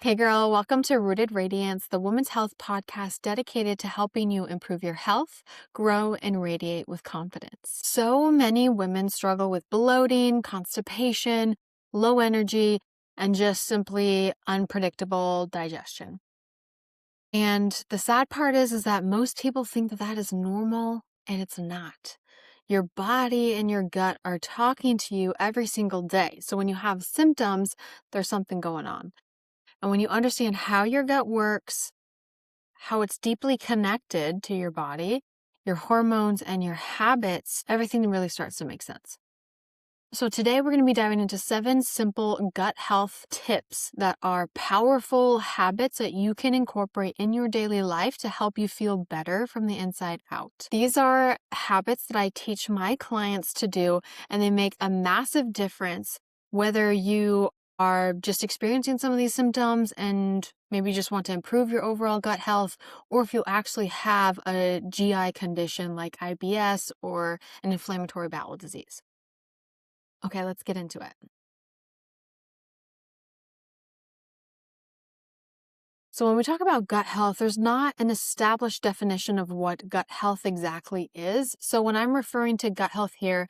Hey girl, welcome to Rooted Radiance, the women's health podcast dedicated to helping you improve your health, grow, and radiate with confidence. So many women struggle with bloating, constipation, low energy, and just simply unpredictable digestion. And the sad part is that most people think that that is normal, and it's not. Your body and your gut are talking to you every single day. So when you have symptoms, there's something going on. And when you understand how your gut works, how it's deeply connected to your body, your hormones, and your habits, everything really starts to make sense. So today we're going to be diving into 7 simple gut health tips that are powerful habits that you can incorporate in your daily life to help you feel better from the inside out. These are habits that I teach my clients to do, and they make a massive difference whether you are just experiencing some of these symptoms and maybe just want to improve your overall gut health, or if you actually have a GI condition like IBS or an inflammatory bowel disease. Okay, let's get into it. So when we talk about gut health, there's not an established definition of what gut health exactly is. So when I'm referring to gut health here,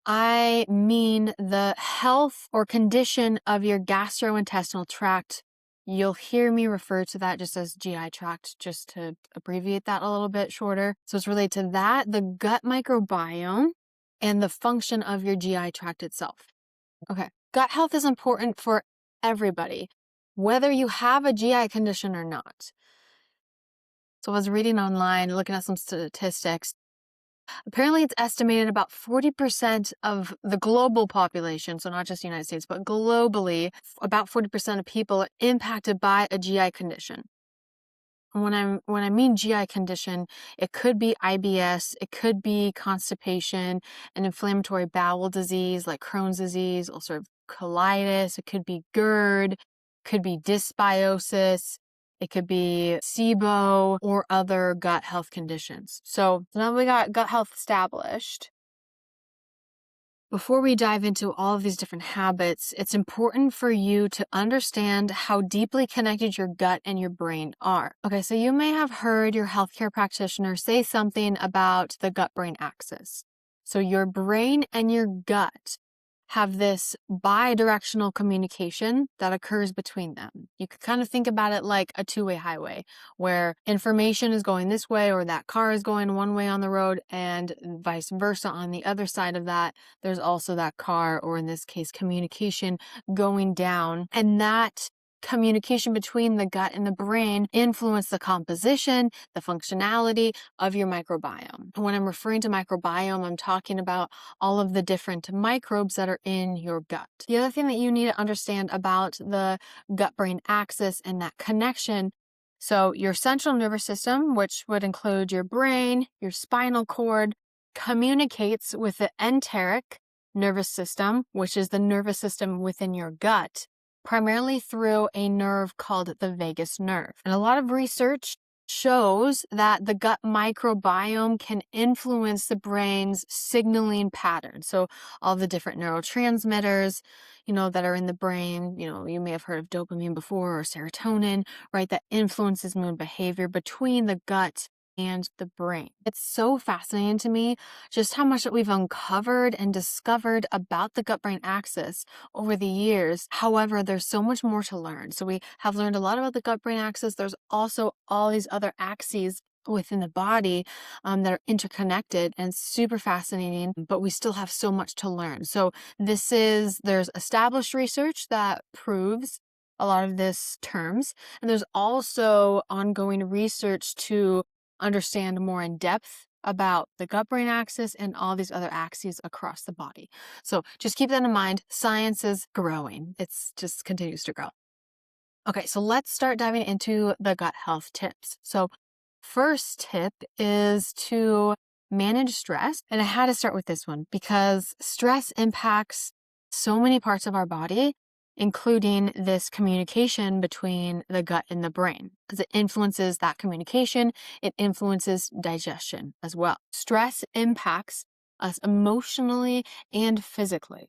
I mean the health or condition of your gastrointestinal tract. You'll hear me refer to that just as GI tract, just to abbreviate that a little bit shorter. So it's related to that, the gut microbiome, and the function of your GI tract itself. Okay. Gut health is important for everybody, whether you have a GI condition or not. So I was reading online, looking at some statistics. Apparently, it's estimated about 40% of the global population, so not just the United States, but globally, about 40% of people are impacted by a GI condition. When I mean GI condition, it could be IBS, it could be constipation, an inflammatory bowel disease like Crohn's disease, ulcerative colitis, it could be GERD, could be dysbiosis, it could be SIBO or other gut health conditions. So now we got gut health established. Before we dive into all of these different habits, it's important for you to understand how deeply connected your gut and your brain are. Okay, so you may have heard your healthcare practitioner say something about the gut-brain axis. So your brain and your gut have this bi-directional communication that occurs between them. You could kind of think about it like a two-way highway where information is going this way or that car is going one way on the road and vice versa on the other side of that. There's also that car, or in this case, communication going down, and that communication between the gut and the brain influence the composition, the functionality of your microbiome. When I'm referring to microbiome, I'm talking about all of the different microbes that are in your gut. The other thing that you need to understand about the gut-brain axis and that connection, so your central nervous system, which would include your brain, your spinal cord, communicates with the enteric nervous system, which is the nervous system within your gut, primarily through a nerve called the vagus nerve. And a lot of research shows that the gut microbiome can influence the brain's signaling pattern. So all the different neurotransmitters, that are in the brain, you may have heard of dopamine before, or serotonin, right? That influences mood behavior between the gut and the brain. It's so fascinating to me just how much that we've uncovered and discovered about the gut-brain axis over the years. However, there's so much more to learn. So we have learned a lot about the gut-brain axis. There's also all these other axes within the body that are interconnected and super fascinating, but we still have so much to learn. So there's established research that proves a lot of this terms, and there's also ongoing research to understand more in depth about the gut-brain axis and all these other axes across the body. So just keep that in mind. Science is growing. It's just continues to grow. Okay, so let's start diving into the gut health tips. So first tip is to manage stress. And I had to start with this one because stress impacts so many parts of our body, including this communication between the gut and the brain. As it influences that communication, it influences digestion as well. Stress impacts us emotionally and physically.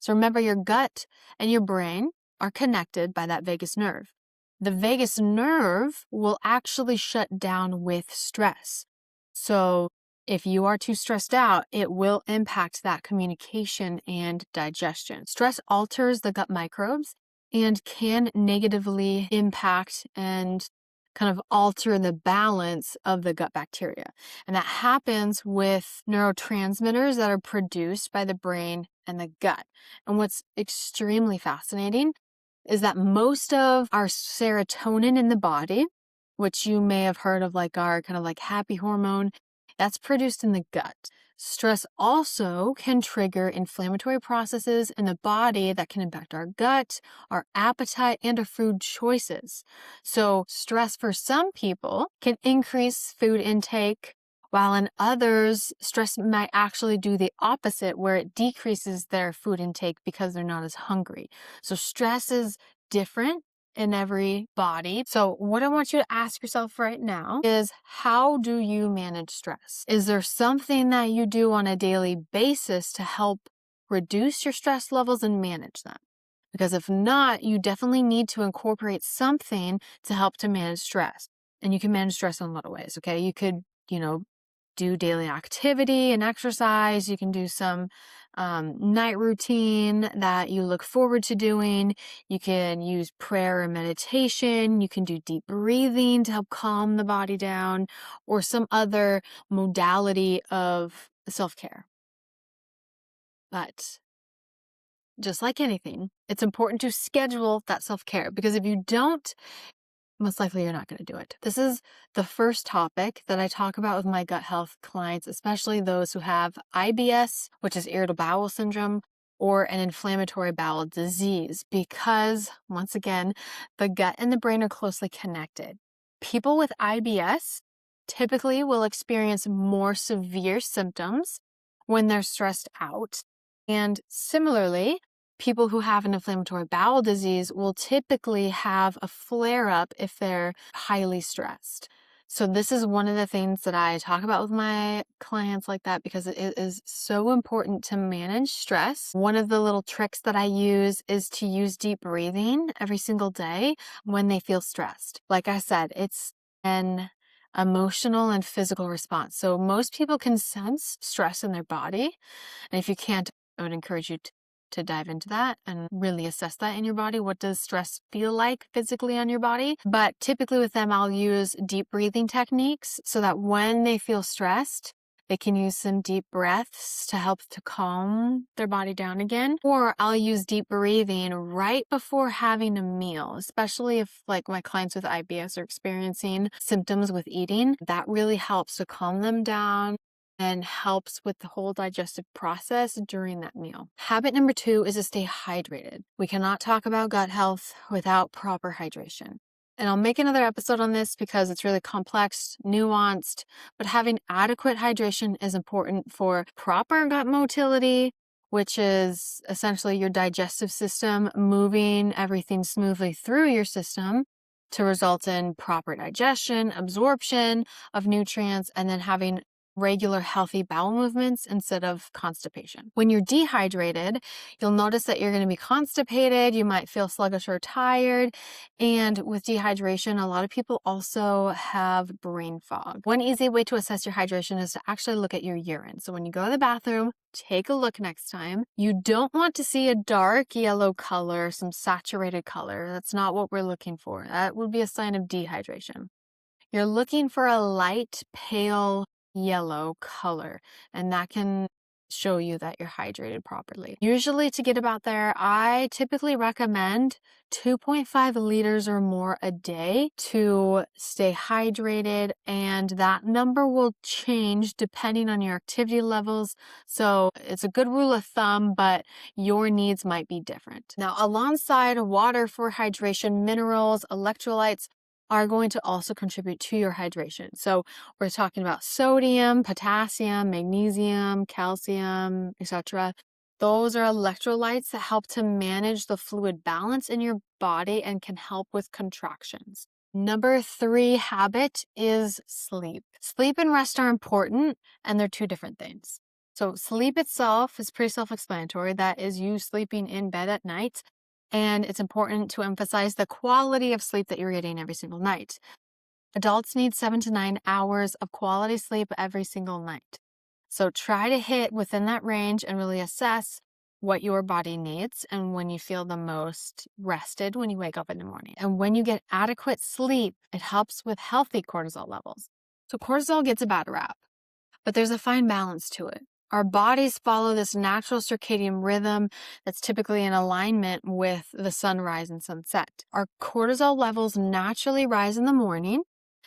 So remember, your gut and your brain are connected by that vagus nerve. the vagus nerve will actually shut down with stress. So if you are too stressed out, it will impact that communication and digestion. Stress alters the gut microbes and can negatively impact and kind of alter the balance of the gut bacteria. And that happens with neurotransmitters that are produced by the brain and the gut. And what's extremely fascinating is that most of our serotonin in the body, which you may have heard of like our kind of like happy hormone, that's produced in the gut. Stress also can trigger inflammatory processes in the body that can impact our gut, our appetite, and our food choices. So stress for some people can increase food intake, while in others, stress might actually do the opposite, where it decreases their food intake because they're not as hungry. So stress is different in every body. So what I want you to ask yourself right now is, how do you manage stress? Is there something that you do on a daily basis to help reduce your stress levels and manage them? Because if not, you definitely need to incorporate something to help to manage stress. And you can manage stress in a lot of ways, okay? You could, do daily activity and exercise. You can do some night routine that you look forward to doing. You can use prayer and meditation. You can do deep breathing to help calm the body down, or some other modality of self-care. But just like anything, it's important to schedule that self-care, because if you don't, most likely you're not going to do it. This is the first topic that I talk about with my gut health clients, especially those who have IBS, which is irritable bowel syndrome, or an inflammatory bowel disease, because once again, the gut and the brain are closely connected. People with IBS typically will experience more severe symptoms when they're stressed out. And similarly, people who have an inflammatory bowel disease will typically have a flare-up if they're highly stressed. So this is one of the things that I talk about with my clients like that, because it is so important to manage stress. One of the little tricks that I use is to use deep breathing every single day when they feel stressed. Like I said, it's an emotional and physical response. So most people can sense stress in their body. And if you can't, I would encourage you to dive into that and really assess that in your body. What does stress feel like physically on your body? But typically with them, I'll use deep breathing techniques so that when they feel stressed, they can use some deep breaths to help to calm their body down again. Or I'll use deep breathing right before having a meal, especially if like my clients with IBS are experiencing symptoms with eating. That really helps to calm them down and helps with the whole digestive process during that meal. Habit number 2 is to stay hydrated. We cannot talk about gut health without proper hydration. And I'll make another episode on this because it's really complex, nuanced, but having adequate hydration is important for proper gut motility, which is essentially your digestive system moving everything smoothly through your system to result in proper digestion, absorption of nutrients, and then having regular healthy bowel movements instead of constipation. When you're dehydrated, you'll notice that you're going to be constipated, you might feel sluggish or tired, and with dehydration, a lot of people also have brain fog. One easy way to assess your hydration is to actually look at your urine. So when you go to the bathroom, take a look next time. You don't want to see a dark yellow color, some saturated color. That's not what we're looking for. That would be a sign of dehydration. You're looking for a light, pale yellow color, and that can show you that you're hydrated properly. Usually to get about there, I typically recommend 2.5 liters or more a day to stay hydrated, and that number will change depending on your activity levels. So it's a good rule of thumb, but your needs might be different. Now, alongside water for hydration, minerals, electrolytes are going to also contribute to your hydration. So we're talking about sodium, potassium, magnesium, calcium, etc. Those are electrolytes that help to manage the fluid balance in your body and can help with contractions. Number 3 habit is sleep. Sleep and rest are important, and they're two different things. So sleep itself is pretty self-explanatory. That is you sleeping in bed at night. And it's important to emphasize the quality of sleep that you're getting every single night. Adults need 7 to 9 hours of quality sleep every single night. So try to hit within that range and really assess what your body needs and when you feel the most rested when you wake up in the morning. And when you get adequate sleep, it helps with healthy cortisol levels. So cortisol gets a bad rap, but there's a fine balance to it. Our bodies follow this natural circadian rhythm that's typically in alignment with the sunrise and sunset. Our cortisol levels naturally rise in the morning.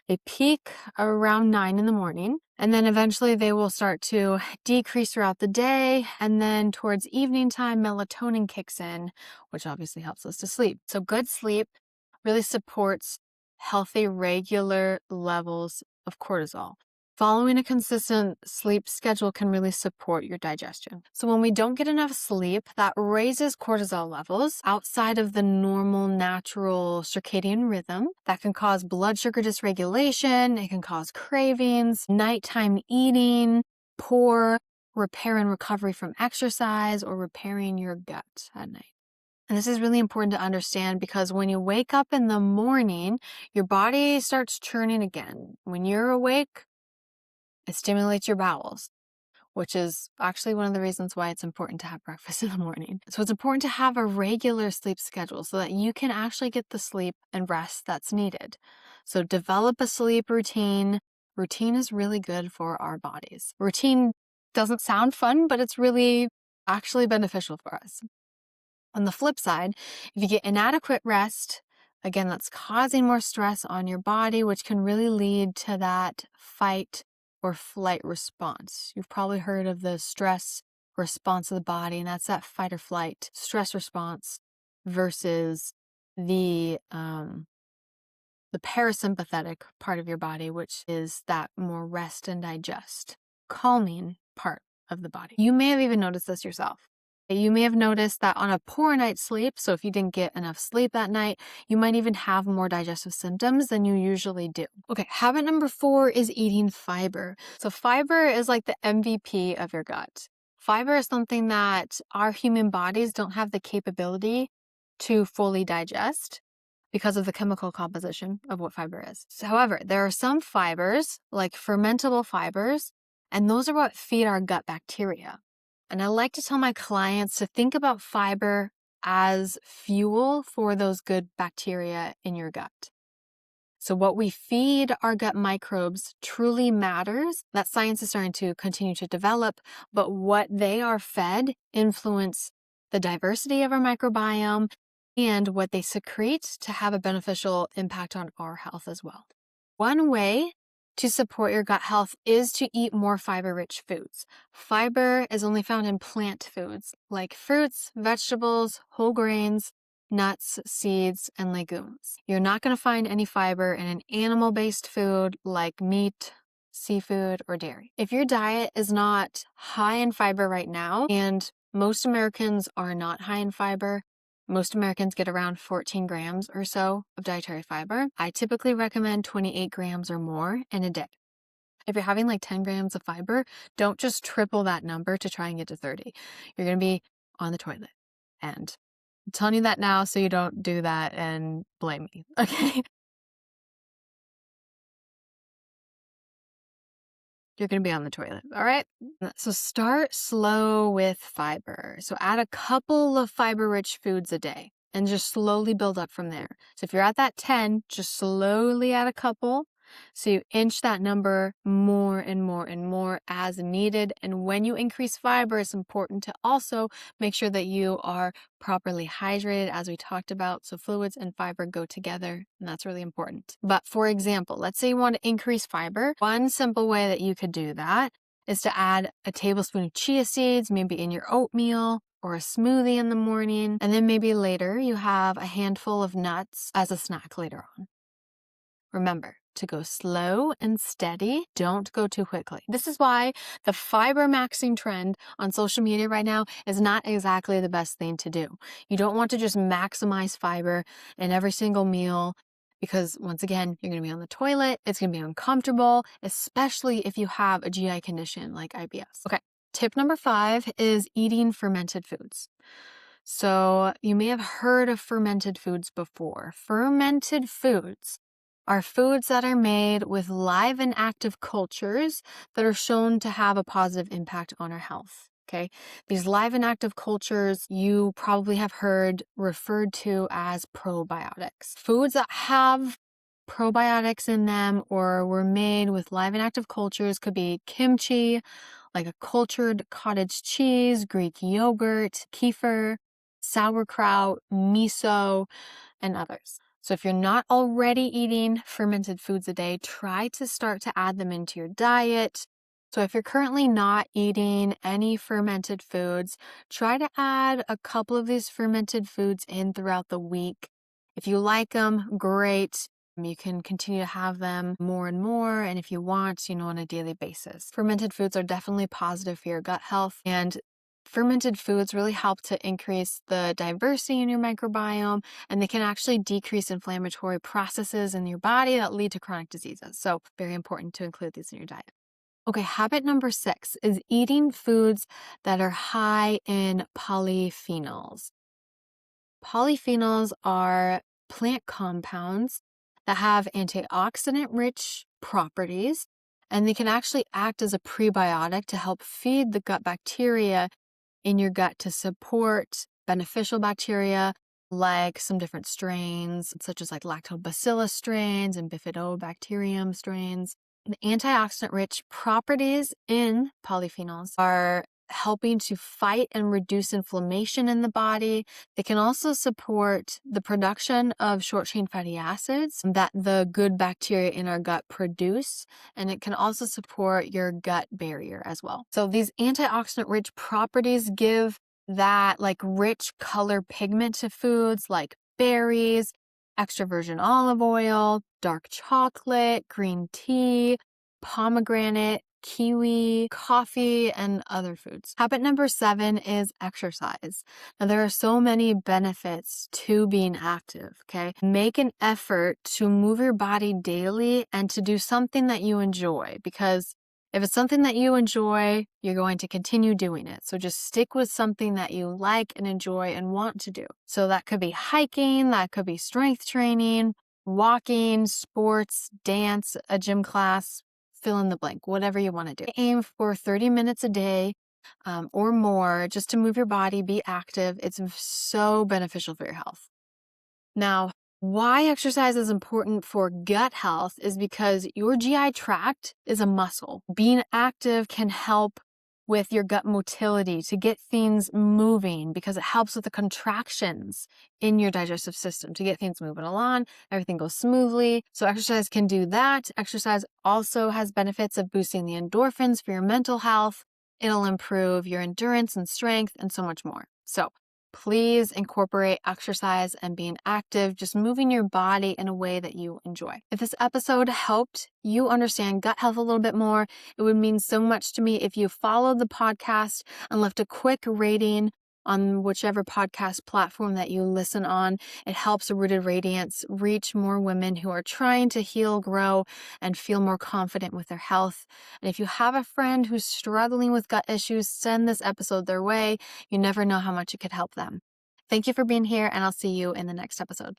They peak around 9 in the morning, and then eventually they will start to decrease throughout the day. And then towards evening time, melatonin kicks in, which obviously helps us to sleep. So good sleep really supports healthy, regular levels of cortisol. Following a consistent sleep schedule can really support your digestion. So when we don't get enough sleep, that raises cortisol levels outside of the normal natural circadian rhythm. That can cause blood sugar dysregulation. It can cause cravings, nighttime eating, poor repair and recovery from exercise, or repairing your gut at night. And this is really important to understand because when you wake up in the morning, your body starts churning again. When you're awake, it stimulates your bowels, which is actually one of the reasons why it's important to have breakfast in the morning. So it's important to have a regular sleep schedule so that you can actually get the sleep and rest that's needed. So develop a sleep routine. Routine is really good for our bodies. Routine doesn't sound fun, but it's really actually beneficial for us. On the flip side, if you get inadequate rest, again, that's causing more stress on your body, which can really lead to that fight or flight response. You've probably heard of the stress response of the body, and that's that fight or flight stress response versus the parasympathetic part of your body, which is that more rest and digest, calming part of the body. You may have even noticed this yourself. You may have noticed that on a poor night's sleep, so if you didn't get enough sleep that night, you might even have more digestive symptoms than you usually do. Okay, habit number 4 is eating fiber. So fiber is like the MVP of your gut. Fiber is something that our human bodies don't have the capability to fully digest because of the chemical composition of what fiber is. So, however, there are some fibers, like fermentable fibers, and those are what feed our gut bacteria. And I like to tell my clients to think about fiber as fuel for those good bacteria in your gut. So what we feed our gut microbes truly matters. That science is starting to continue to develop, but what they are fed influence the diversity of our microbiome and what they secrete to have a beneficial impact on our health as well. One way to support your gut health is to eat more fiber-rich foods. Fiber is only found in plant foods like fruits, vegetables, whole grains, nuts, seeds, and legumes. You're not going to find any fiber in an animal-based food like meat, seafood, or dairy. If your diet is not high in fiber right now, and most Americans are not high in fiber, most Americans get around 14 grams or so of dietary fiber. I typically recommend 28 grams or more in a day. If you're having like 10 grams of fiber, don't just triple that number to try and get to 30. You're going to be on the toilet. And I'm telling you that now so you don't do that and blame me, okay? You're going to be on the toilet, all right? So start slow with fiber. So add a couple of fiber-rich foods a day and just slowly build up from there. So if you're at that 10, just slowly add a couple. So you inch that number more and more and more as needed. And when you increase fiber, it's important to also make sure that you are properly hydrated, as we talked about. So fluids and fiber go together, and that's really important. But for example, let's say you want to increase fiber. One simple way that you could do that is to add a tablespoon of chia seeds, maybe in your oatmeal or a smoothie in the morning. And then maybe later you have a handful of nuts as a snack later on. Remember to go slow and steady. Don't go too quickly. This is why the fiber maxing trend on social media right now is not exactly the best thing to do. You don't want to just maximize fiber in every single meal because once again, you're going to be on the toilet. It's going to be uncomfortable, especially if you have a GI condition like IBS. Okay. Tip number 5 is eating fermented foods. So you may have heard of fermented foods before. Fermented foods are foods that are made with live and active cultures that are shown to have a positive impact on our health. Okay, these live and active cultures you probably have heard referred to as probiotics. Foods that have probiotics in them or were made with live and active cultures could be kimchi, like a cultured cottage cheese, Greek yogurt, kefir, sauerkraut, miso, and others. So if you're not already eating fermented foods a day, try to start to add them into your diet. So if you're currently not eating any fermented foods, try to add a couple of these fermented foods in throughout the week. If you like them, great. You can continue to have them more and more, and if you want, on a daily basis. Fermented foods are definitely positive for your gut health, and fermented foods really help to increase the diversity in your microbiome, and they can actually decrease inflammatory processes in your body that lead to chronic diseases. So very important to include these in your diet. Okay, habit number 6 is eating foods that are high in polyphenols. Polyphenols are plant compounds that have antioxidant-rich properties, and they can actually act as a prebiotic to help feed the gut bacteria in your gut to support beneficial bacteria like some different strains, such as like lactobacillus strains and bifidobacterium strains. The antioxidant-rich properties in polyphenols are helping to fight and reduce inflammation in the body. They can also support the production of short-chain fatty acids that the good bacteria in our gut produce, and it can also support your gut barrier as well. So these antioxidant-rich properties give that like rich color pigment to foods like berries, extra virgin olive oil, dark chocolate, green tea, pomegranate, kiwi, coffee, and other foods. Habit number 7 is exercise. Now, there are so many benefits to being active, okay? Make an effort to move your body daily and to do something that you enjoy, because if it's something that you enjoy, you're going to continue doing it. So just stick with something that you like and enjoy and want to do. So that could be hiking, that could be strength training, walking, sports, dance, a gym class, fill in the blank, whatever you want to do. Aim for 30 minutes a day or more just to move your body, be active. It's so beneficial for your health. Now, why exercise is important for gut health is because your GI tract is a muscle. Being active can help with your gut motility to get things moving because it helps with the contractions in your digestive system to get things moving along, everything goes smoothly. So exercise can do that. Exercise also has benefits of boosting the endorphins for your mental health. It'll improve your endurance and strength and so much more. So please incorporate exercise and being active, just moving your body in a way that you enjoy. If this episode helped you understand gut health a little bit more, it would mean so much to me if you followed the podcast and left a quick rating on whichever podcast platform that you listen on. It helps Rooted Radiance reach more women who are trying to heal, grow, and feel more confident with their health. And if you have a friend who's struggling with gut issues, send this episode their way. You never know how much it could help them. Thank you for being here, and I'll see you in the next episode.